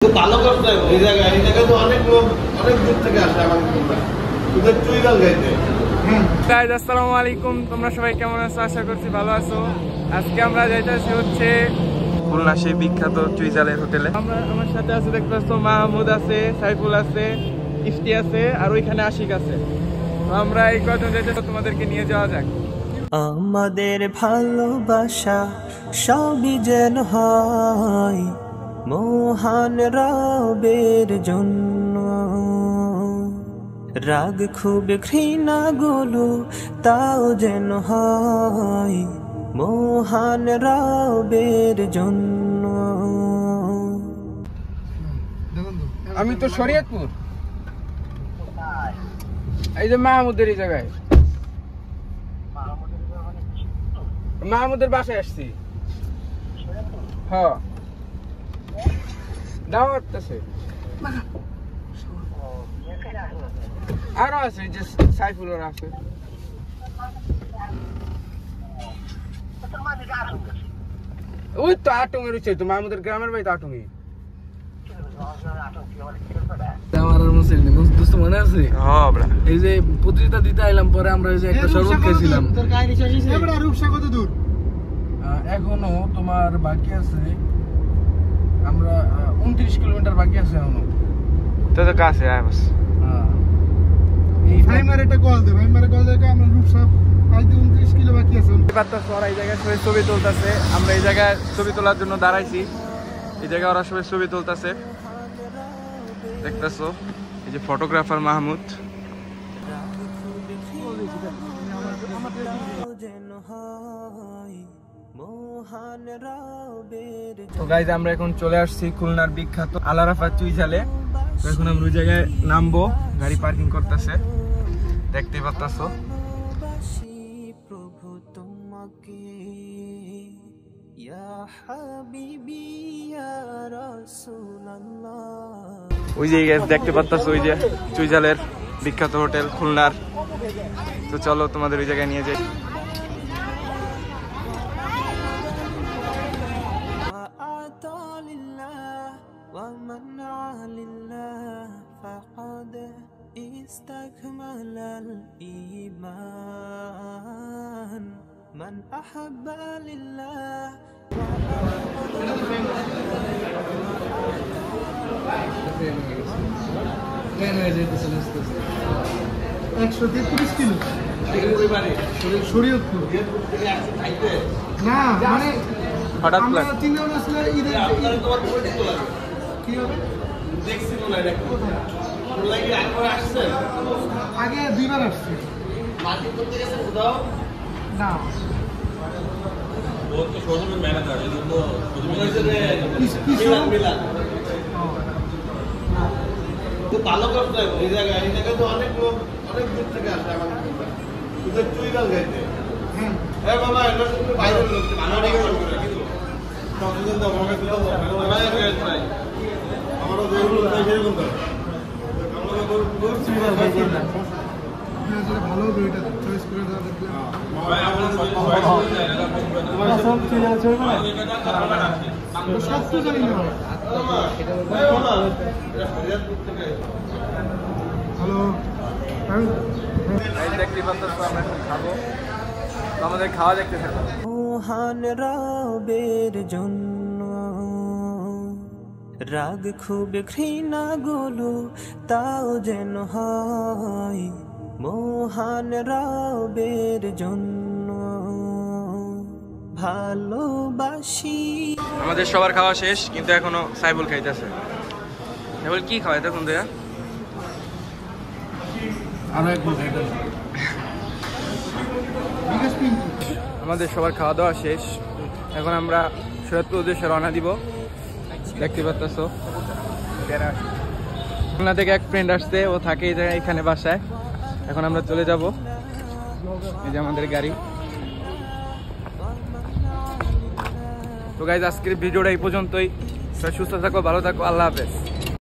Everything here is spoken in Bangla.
ভালো করতে এই জায়গায় তো অনেক লোক অনেক দূর থেকে আসে আমাদের চুইগাল গাইতে। গাইস আসসালামু আলাইকুম, তোমরা সবাই কেমন আছো? আশা করছি ভালো আছো। আজকে আমরা যাইতেছি হচ্ছে খুলনা সেই বিখ্যাত চুইজালের হোটেলে। আমার সাথে আছে দেখতে পাচ্ছ মাহমুদ আছে, সাইফুল আছে, ইফতি আছে আর ওইখানে আশিক আছে। তো আমরা এই কজন যাইতেছি, তোমাদেরকে নিয়ে যাওয়া যাক। আমাদের ভালোবাসা সবই যেন হয় মহান রবের জন্য, রাগ খুব ঘৃণা গুলো তাও যেন হয় মহান রবের জন্য। আমি তো শরীয়তপুর, এই যে মাহমুদের এই জায়গায়, মাহমুদের বাসায় আসছি। হ্যাঁ দাওয়াত আছে, আরো আছে যে সাইফুল ওরা আছে। ওই তো আটঙ্গের উঠছে, তো মাহমুদের গ্রামের বাড়ি তো আটঙ্গি। এই যে প্রতিযোগিতা দিতে আইলাম, পরে আমরা ওই যে একটা শরবত খেয়েছিলাম। এখনো তোমার বাকি আছে, আমরা 29 কিলোমিটার বাকি আছে এখনো। তো তো কাছে আয় বাস। এই ভাইমার একটা কল দে, ভাইমার কল দে, আমরা রূপসা আইতে 29 কিলো বাকি আছে। ওরা এই জায়গায় সবাই ছবি তুলতেছে, আমরা এই জায়গায় ছবি তোলার জন্য দাঁড়াইছি। এই জায়গায় ওরা সবাই ছবি তুলতেছে, দেখতেছো। এই যে ফটোগ্রাফার মাহমুদ। তো গাইজ আমরা এখন চলে আসছি খুলনার বিখ্যাত আল আরাফাত চুইঝালে। তো এখন আমরা ওই জায়গায় নামবো, গাড়ি পার্কিং করতেছে, দেখতে পাচ্ছো। প্রভু তোমাকে ইয়া হাবিবি ইয়া রাসূলুল্লাহ। ওই যে দেখতে পাচ্ছো ওই যে চুইঝালের বিখ্যাত হোটেল খুলনার। তো চলো তোমাদের ওই জায়গায় নিয়ে যাই। استكمل الإيمان من أحب لله হঠাৎ আগে দুইবার আসছে মার্কেট করতে গেছে কোথাও না, ও তো শোরুমের ম্যানেজার, এই জন্য ভালো করতে এই জায়গায় তো অনেক লোক অনেক দূর থেকে আসে আমাদের চুইগাল গাইতে। হ্যাঁ বাবা, এটা শুধু বাইরের লোক, আমারও জরুরি সেরকম তো ভালো বইটা চয়েস করে দেওয়া হ্যালো। দেখতে পাচ্ছ আমরা খাবো, আমাদের খাওয়া দেখতে থাকো। মহান রবের জন্য, রাগ খুব ঘৃণা গুলো তাও যেন হয় মহান রবের জন্য, ভালোবাসি। আমাদের সবার খাওয়া শেষ, কিন্তু এখনো সাইফুল খাইতেছে। সাইফুল কি খাওয়াই দেখুন দেয়া? আমাদের সবার খাওয়া দাওয়া শেষ, এখন আমরা শরীয়তপুর উদ্দেশ্যে রওনা দিব। দেখতে পাচ্ছ খুলনা থেকে এক ফ্রেন্ড আসছে, ও থাকে এই জায়গায় এখানে বাসায়। এখন আমরা চলে যাব, এই যে আমাদের গাড়ি। তো গাইজ আজকের ভিডিওটা এই পর্যন্তই। সুস্থ থাকো, ভালো থাকো, আল্লাহ হাফেজ।